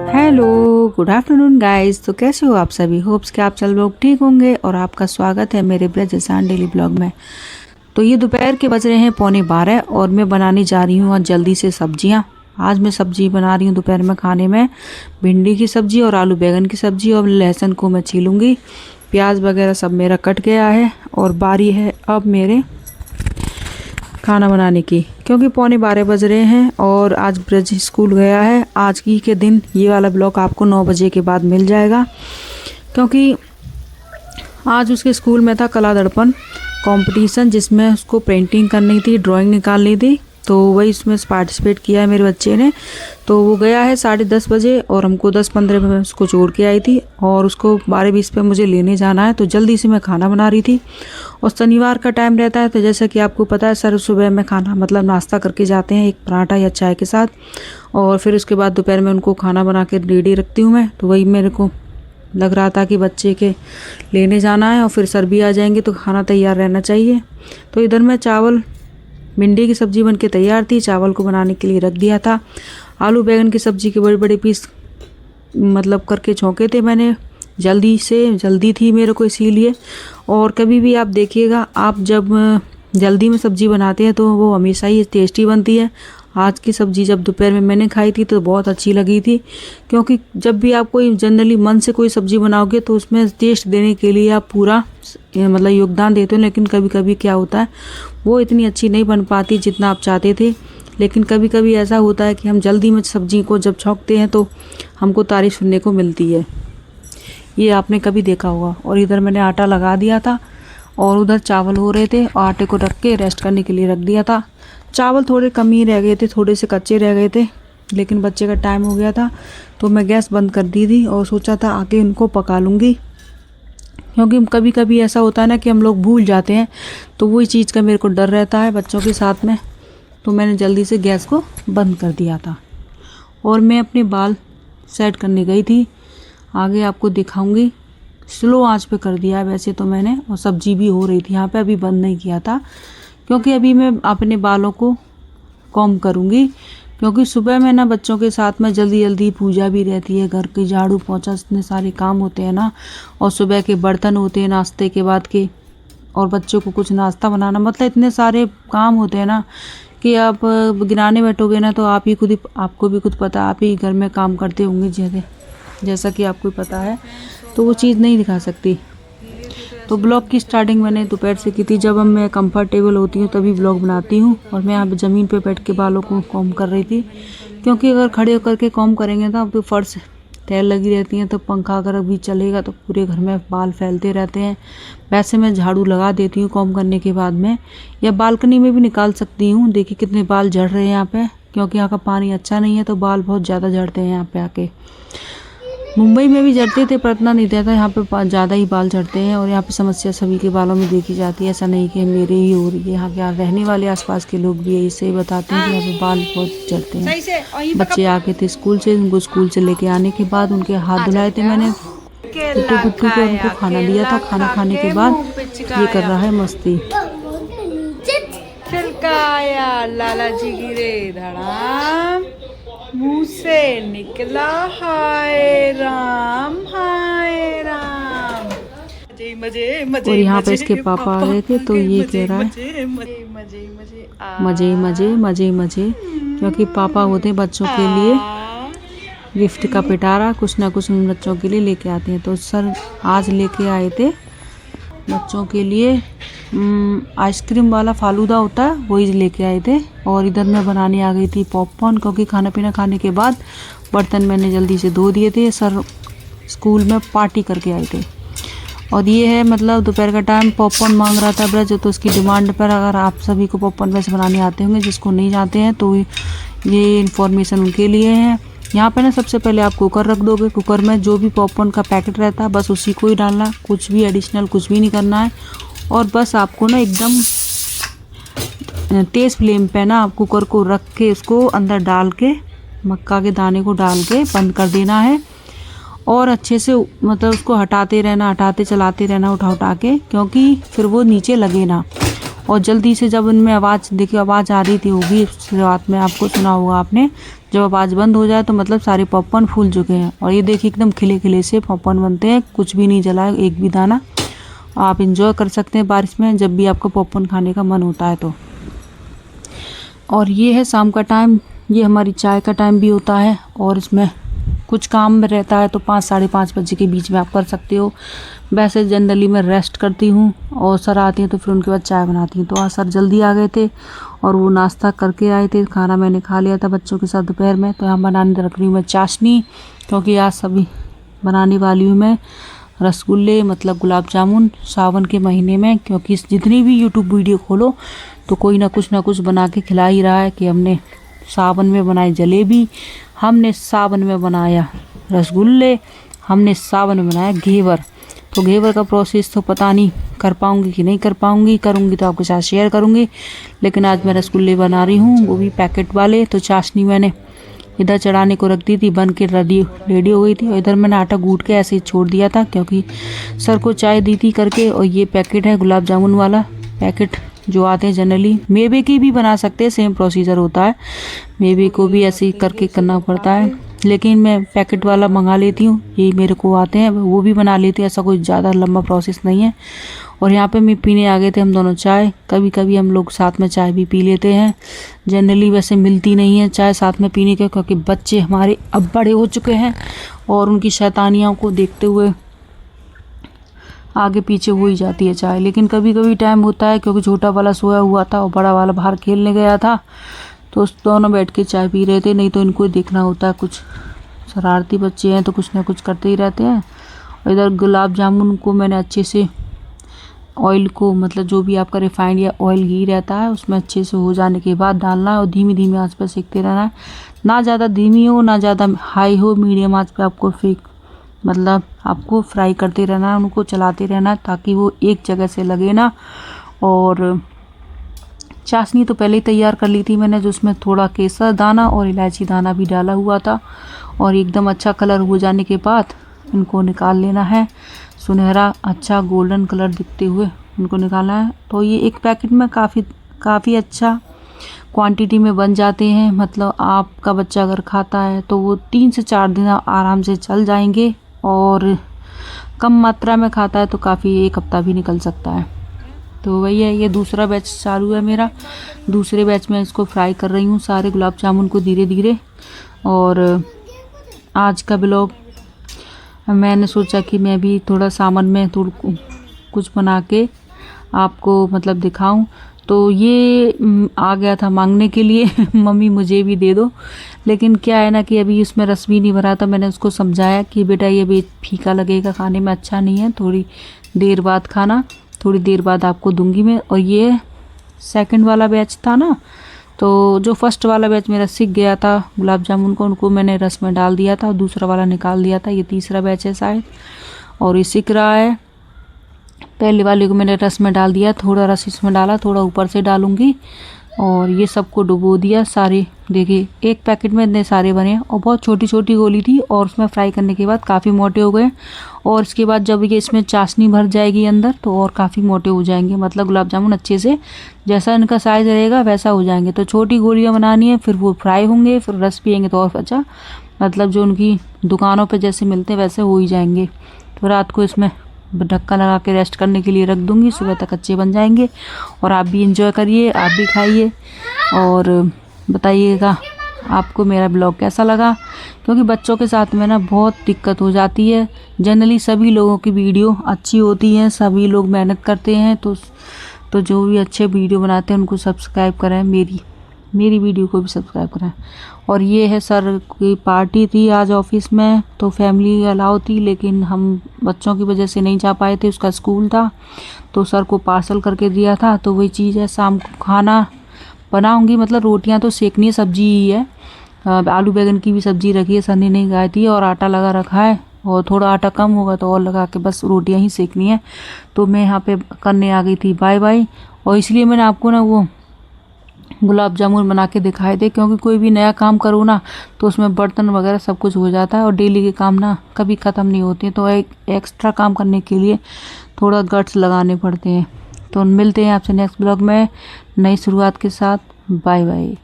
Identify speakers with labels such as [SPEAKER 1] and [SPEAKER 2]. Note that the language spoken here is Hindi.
[SPEAKER 1] Hello, good afternoon guys. तो कैसे हो आप सभी? होप्स कि आप सब लोग ठीक होंगे और आपका स्वागत है मेरे ब्रज जसान डेली ब्लॉग में। तो ये दोपहर के बज रहे हैं 11:15 और मैं बनाने जा रही हूँ आज जल्दी से सब्जियाँ। आज मैं सब्जी बना रही हूँ दोपहर में खाने में भिंडी की सब्जी और आलू बैंगन की सब्जी, और लहसुन को मैं छीलूँगी। प्याज वगैरह सब मेरा कट गया है और बारी है अब मेरे खाना बनाने की, क्योंकि 11:15 बज रहे हैं और आज ब्रज स्कूल गया है। आज की के दिन ये वाला ब्लॉग आपको 9 बजे के बाद मिल जाएगा, क्योंकि आज उसके स्कूल में था कला दर्पण कंपटीशन, जिसमें उसको पेंटिंग करनी थी, ड्राइंग निकालनी थी। तो वही उसमें पार्टिसिपेट किया है मेरे बच्चे ने। तो वो गया है 10:30 बजे और हमको 10:15 में उसको छोड़ के आई थी और उसको 12:20 पे मुझे लेने जाना है। तो जल्दी से मैं खाना बना रही थी और शनिवार का टाइम रहता है, तो जैसा कि आपको पता है सर सुबह में खाना मतलब नाश्ता करके जाते हैं, एक पराठा या चाय के साथ, और फिर उसके बाद दोपहर में उनको खाना बना के रेडी रखती हूँ मैं। तो वही मेरे को लग रहा था कि बच्चे के लेने जाना है और फिर सर भी आ जाएंगे तो खाना तैयार रहना चाहिए। तो इधर मैं चावल, भिंडी की सब्ज़ी बन के तैयार थी, चावल को बनाने के लिए रख दिया था। आलू बैंगन की सब्ज़ी के बड़े बड़े पीस मतलब करके छौंके थे मैंने, जल्दी थी मेरे को इसीलिए। और कभी भी आप देखिएगा, आप जब जल्दी में सब्ज़ी बनाते हैं तो वो हमेशा ही टेस्टी बनती है। आज की सब्ज़ी जब दोपहर में मैंने खाई थी तो बहुत अच्छी लगी थी, क्योंकि जब भी आप कोई जनरली मन से कोई सब्ज़ी बनाओगे तो उसमें टेस्ट देने के लिए आप पूरा मतलब योगदान देते हो, लेकिन कभी कभी क्या होता है वो इतनी अच्छी नहीं बन पाती जितना आप चाहते थे। लेकिन कभी कभी ऐसा होता है कि हम जल्दी में सब्ज़ी को जब छौंकते हैं तो हमको तारीफ़ सुनने को मिलती है, ये आपने कभी देखा होगा। और इधर मैंने आटा लगा दिया था और उधर चावल हो रहे थे, आटे को रख के रेस्ट करने के लिए रख दिया था। चावल थोड़े कम ही रह गए थे, थोड़े से कच्चे रह गए थे, लेकिन बच्चे का टाइम हो गया था तो मैं गैस बंद कर दी थी और सोचा था आके उनको पका लूँगी, क्योंकि कभी कभी ऐसा होता है ना कि हम लोग भूल जाते हैं, तो वही चीज़ का मेरे को डर रहता है बच्चों के साथ में। तो मैंने जल्दी से गैस को बंद कर दिया था और मैं अपने बाल सेट करने गई थी, आगे आपको दिखाऊंगी। स्लो आंच पे कर दिया है वैसे तो मैंने, और सब्जी भी हो रही थी यहाँ पे, अभी बंद नहीं किया था, क्योंकि अभी मैं अपने बालों को कॉम्ब करूँगी। क्योंकि सुबह में ना बच्चों के साथ में जल्दी पूजा भी रहती है, घर की झाड़ू पोंछा इतने सारे काम होते हैं ना, और सुबह के बर्तन होते हैं नाश्ते के बाद के, और बच्चों को कुछ नाश्ता बनाना, मतलब इतने सारे काम होते हैं ना कि आप गिनाने बैठोगे ना तो आपको भी खुद पता, आप ही घर में काम करते होंगे जैसा कि आपको पता है, तो वो चीज़ नहीं दिखा सकती। तो ब्लॉग की स्टार्टिंग मैंने दोपहर से की थी, जब हम मैं कंफर्टेबल होती हूँ तभी ब्लॉग बनाती हूँ। और मैं यहाँ पे ज़मीन पे बैठ के बालों को कॉम्ब कर रही थी, क्योंकि अगर खड़े होकर के कॉम्ब करेंगे ना तो फर्श तैल लगी रहती हैं, तो पंखा अगर अभी चलेगा तो पूरे घर में बाल फैलते रहते हैं। वैसे मैं झाड़ू लगा देती हूँ कॉम्ब करने के बाद में, या बालकनी में भी निकाल सकती हूँ। देखिए कितने बाल झड़ रहे हैं यहाँ पे, क्योंकि यहाँ का पानी अच्छा नहीं है तो बाल बहुत ज़्यादा झड़ते हैं यहाँ पे आके। मुंबई में भी झड़ते थे पर इतना नहीं था, यहाँ पे ज़्यादा ही बाल झड़ते हैं। और यहाँ पे समस्या सभी के बालों में देखी जाती है, ऐसा नहीं कि मेरे ही हो रही है, यहाँ के रहने वाले आसपास के लोग भी ऐसे ही बताते हैं कि यहाँ पे बाल बहुत झड़ते हैं। बच्चे आके थे स्कूल से, उनको स्कूल से लेके आने के बाद उनके हाथ धुलाए थे मैंने, पुट्टू के उनको खाना दिया था। खाना खाने के बाद ये कर रहा है मस्ती। लाला जी गिरे धड़ाम, मुँह से निकला हाय राम हाय राम। और यहाँ पे इसके पापा आ गए थे तो ये कह रहा है मजे, क्योंकि पापा होते हैं बच्चों के लिए गिफ्ट का पिटारा, कुछ ना कुछ उन बच्चों के लिए लेके आते हैं। तो सर आज लेके आए थे बच्चों के लिए आइसक्रीम वाला फालूदा होता है, वही लेके आए थे। और इधर मैं बनाने आ गई थी पॉपकॉर्न, क्योंकि खाना पीना खाने के बाद बर्तन मैंने जल्दी से धो दिए थे, सर स्कूल में पार्टी करके आए थे। और ये है मतलब दोपहर का टाइम, पॉपकॉर्न मांग रहा था ब्रज, तो उसकी डिमांड पर, अगर आप सभी को पॉपकॉर्न वैसे बनाने आते होंगे, जिसको नहीं आते हैं तो ये इन्फॉर्मेशन उनके लिए है। यहाँ पे ना सबसे पहले आप कुकर रख दोगे, कुकर में जो भी पॉपकॉर्न का पैकेट रहता है बस उसी को ही डालना, कुछ भी एडिशनल कुछ भी नहीं करना है। और बस आपको ना एकदम तेज़ फ्लेम पे ना आप कुकर को रख के उसको अंदर डाल के मक्का के दाने को डाल के बंद कर देना है। और अच्छे से मतलब उसको हटाते रहना, चलाते रहना उठा के, क्योंकि फिर वो नीचे लगे ना। और जल्दी से जब उनमें आवाज़ देखिए आवाज़ आ रही थी, वो भी शुरुआत में आपको सुना होगा आपने, जब आवाज़ बंद हो जाए तो मतलब सारे पॉपकॉर्न फूल चुके हैं। और ये देखिए एकदम खिले खिले से पॉपकॉर्न बनते हैं, कुछ भी नहीं जला है, एक भी दाना। आप इंजॉय कर सकते हैं बारिश में जब भी आपको पॉपकॉर्न खाने का मन होता है तो। और ये है शाम का टाइम, ये हमारी चाय का टाइम भी होता है। और इसमें कुछ काम रहता है तो 5 साढ़े 5 बजे के बीच में आप कर सकते हो। वैसे जनरली मैं रेस्ट करती हूँ और सर आती हैं तो फिर उनके बाद चाय बनाती हूँ। तो आज सर जल्दी आ गए थे और वो नाश्ता करके आए थे, खाना मैंने खा लिया था बच्चों के साथ दोपहर में। तो यहाँ बनाने रख रही हूँ मैं चाशनी, क्योंकि आज सभी बनाने वाली हूँ मैं रसगुल्ले, मतलब गुलाब जामुन सावन के महीने में। क्योंकि जितनी भी यूट्यूब वीडियो खोलो तो कोई ना कुछ बना के खिला ही रहा है कि हमने सावन में बनाई जलेबी, हमने सावन में बनाया रसगुल्ले, हमने सावन में बनाया घेवर। तो घेवर का प्रोसेस तो पता नहीं कर पाऊँगी कि नहीं कर पाऊँगी, करूँगी तो आपके साथ शेयर करूँगी। लेकिन आज मैं रसगुल्ले बना रही हूँ, वो भी पैकेट वाले। तो चाशनी मैंने इधर चढ़ाने को रख दी थी, बन के रेडी हो गई थी। और इधर मैंने आटा गूंथ के ऐसे ही छोड़ दिया था, क्योंकि सर को चाय दी थी करके। और ये पैकेट है गुलाब जामुन वाला पैकेट जो आते हैं जनरली, मेवे की भी बना सकते हैं, सेम प्रोसीजर होता है। मेवे को भी ऐसे ही करके करना पड़ता है, लेकिन मैं पैकेट वाला मंगा लेती हूँ, ये मेरे को आते हैं, वो भी बना लेती हूँ। ऐसा कोई ज़्यादा लंबा प्रोसेस नहीं है। और यहाँ पे मैं पीने आ गए थे हम दोनों चाय। कभी कभी हम लोग साथ में चाय भी पी लेते हैं, जनरली वैसे मिलती नहीं है चाय साथ में पीने के, क्योंकि बच्चे हमारे अब बड़े हो चुके हैं और उनकी शैतानियों को देखते हुए आगे पीछे हो ही जाती है चाय। लेकिन कभी कभी टाइम होता है, क्योंकि छोटा वाला सोया हुआ था और बड़ा वाला बाहर खेलने गया था, तो दोनों बैठ के चाय पी रहे थे। नहीं तो इनको देखना होता है, कुछ शरारती बच्चे हैं तो कुछ ना कुछ करते ही रहते हैं। और इधर गुलाब जामुन को मैंने अच्छे से ऑयल को, मतलब जो भी आपका रिफाइंड या ऑयल घी रहता है उसमें अच्छे से हो जाने के बाद डालना है और धीमी धीमी आंच पर सेकते रहना है। ना ज़्यादा धीमी हो ना ज़्यादा हाई हो, मीडियम आंच पे आपको मतलब आपको फ्राई करते रहना है, उनको चलाते रहना, ताकि वो एक जगह से लगे ना। और चाशनी तो पहले ही तैयार कर ली थी मैंने, जो उसमें थोड़ा केसर दाना और इलायची दाना भी डाला हुआ था। और एकदम अच्छा कलर हो जाने के बाद इनको निकाल लेना है, सुनहरा अच्छा गोल्डन कलर दिखते हुए इनको निकालना है। तो ये एक पैकेट में काफ़ी अच्छा क्वांटिटी में बन जाते हैं। मतलब आपका बच्चा अगर खाता है तो वो 3 से 4 दिन आराम से चल जाएंगे, और कम मात्रा में खाता है तो काफ़ी 1 हफ्ता भी निकल सकता है। तो वही है, ये दूसरा बैच चालू है मेरा। दूसरे बैच में इसको फ्राई कर रही हूँ सारे गुलाब जामुन को धीरे धीरे। और आज का ब्लॉग मैंने सोचा कि मैं भी थोड़ा सावन में थोड़ा कुछ बना के आपको मतलब दिखाऊं। तो ये आ गया था मांगने के लिए मम्मी मुझे भी दे दो। लेकिन क्या है ना कि अभी उसमें रस भी नहीं भरा था। मैंने उसको समझाया कि बेटा ये भी फीका लगेगा, खाने में अच्छा नहीं है, थोड़ी देर बाद खाना, थोड़ी देर बाद आपको दूंगी मैं। और ये सेकंड वाला बैच था ना, तो जो फर्स्ट वाला बैच मेरा सीख गया था गुलाब जामुन को, उनको मैंने रस में डाल दिया था और दूसरा वाला निकाल दिया था। ये तीसरा बैच है शायद, और ये सीख रहा है। पहले वाले को मैंने रस में डाल दिया, थोड़ा रस इसमें डाला, थोड़ा ऊपर से डालूंगी। और ये सबको डुबो दिया सारे। देखिए एक पैकेट में इतने सारे बने, और बहुत छोटी छोटी गोली थी, और उसमें फ्राई करने के बाद काफ़ी मोटे हो गए। और इसके बाद जब ये इसमें चाशनी भर जाएगी अंदर तो और काफ़ी मोटे हो जाएंगे। मतलब गुलाब जामुन अच्छे से जैसा इनका साइज़ रहेगा वैसा हो जाएंगे। तो छोटी गोलियाँ बनानी है, फिर वो फ्राई होंगे, फिर रस पियेंगे तो और अच्छा, मतलब जो उनकी दुकानों पर जैसे मिलते हैं वैसे हो ही जाएंगे। तो रात को इसमें ढक्कन लगा के रेस्ट करने के लिए रख दूंगी, सुबह तक अच्छे बन जाएंगे। और आप भी इंजॉय करिए, आप भी खाइए और बताइएगा आपको मेरा ब्लॉग कैसा लगा। क्योंकि बच्चों के साथ में ना बहुत दिक्कत हो जाती है। जनरली सभी लोगों की वीडियो अच्छी होती है, सभी लोग मेहनत करते हैं, तो जो भी अच्छे वीडियो बनाते हैं उनको सब्सक्राइब करें, मेरी वीडियो को भी सब्सक्राइब करें। और ये है सर की पार्टी थी आज ऑफिस में, तो फैमिली अलाउ थी, लेकिन हम बच्चों की वजह से नहीं जा पाए थे, उसका स्कूल था तो सर को पार्सल करके दिया था। तो वही चीज़ है, शाम को खाना बनाऊंगी, मतलब रोटियां तो सेकनी है, सब्जी ही है, आलू बैगन की भी सब्जी रखी है, सर ने नहीं खाई थी, और आटा लगा रखा है, और थोड़ा आटा कम होगा तो और लगा के बस रोटियां ही सेकनी है। तो मैं यहाँ पे करने आ गई थी बाय बाय। और इसलिए मैंने आपको ना वो गुलाब जामुन बना के दिखाए थे, क्योंकि कोई भी नया काम करो ना तो उसमें बर्तन वगैरह सब कुछ हो जाता है, और डेली के काम ना कभी ख़त्म नहीं होते। तो एक एक्स्ट्रा काम करने के लिए थोड़ा गट्स लगाने पड़ते हैं। तो मिलते हैं आपसे नेक्स्ट ब्लॉग में नई शुरुआत के साथ। Bye bye.